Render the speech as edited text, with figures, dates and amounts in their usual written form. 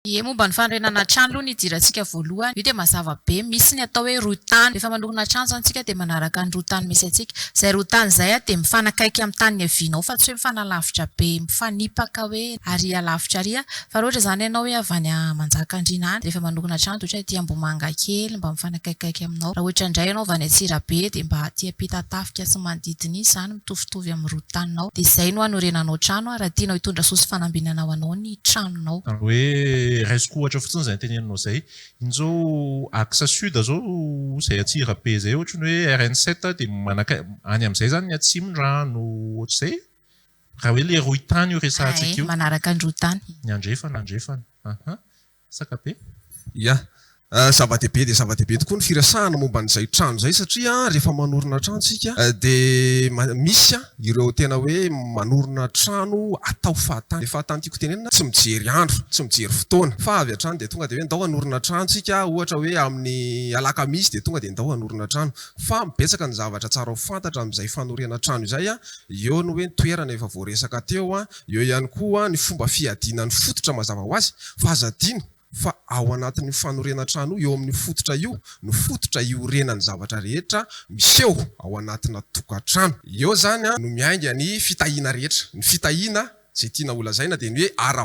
Ie momba ny fanorenana trano aloha ny idirantsika voalohany io dia mazava be misy ny atao hoe roa tany rehefa manokana trano zany tsika dia manaraka ny roa tany misy antsika zay roa tany zay dia mifanakaiky amin'ny tany havianao fa tsy hoe mifanalavitra be mifanipaka hoe aria lavitra aria fa ohatra zany ianao hoe avy any Manjakandriana any rehefa manokana trano dia ohatra tia Ambomanga kely mba mifanakaikaiky aminao raha ohatra indray ianao avy any Antsirabe dia mba tia ampita tafika sy manodidina izy zany mitovitovy amin'ny roa taninao dia izay no hanorenanao trano raha tianao hitondra soa fanambinana ho anao ny tranonao. Hoe raisiko ohatra fotsiny izay teneninao zay inzao axe sud zao izay Antsirabe zay ohatra ny hoe RN7 dia manaka any amin'izay zany ny Atsimondrano ohatr'izay raha hoe le roa tany io resahantsika io manaraka ny roa tany ny andrefana sakabe ya zava-dehibe dia zava-dehibe tokoa ny firasahana momba n'izay trano zay satria rehefa manorina trano tsika dia misy ireo tena hoe manorina trano atao fahatany. Le fahatany tiako tenenina tsy mijery andro tsy mijery fotoana fa avy hatrany dia tonga dia hoe ndao hanorina trano tsika ohatra hoe amin'ny alakamisy dia tonga dia ndao hanorina trano fa mibetsaka ny zavatra tsara ho fantatra amin'izay fanorena trano izay eo ny hoe toerana efa voaresaka teo eo ihany koa ny fomba fiadiana ny fototra mazava ho azy fa azadino fa ao anatin'ny fanorena trano eo amin'ny fototra io ny fototra iorenany zavatra rehetra miseho ao anatina tokantrano eo zany no miainga ny fitahiana rehetra ny fitahiana zay tiana olazaina dia ny hoe ara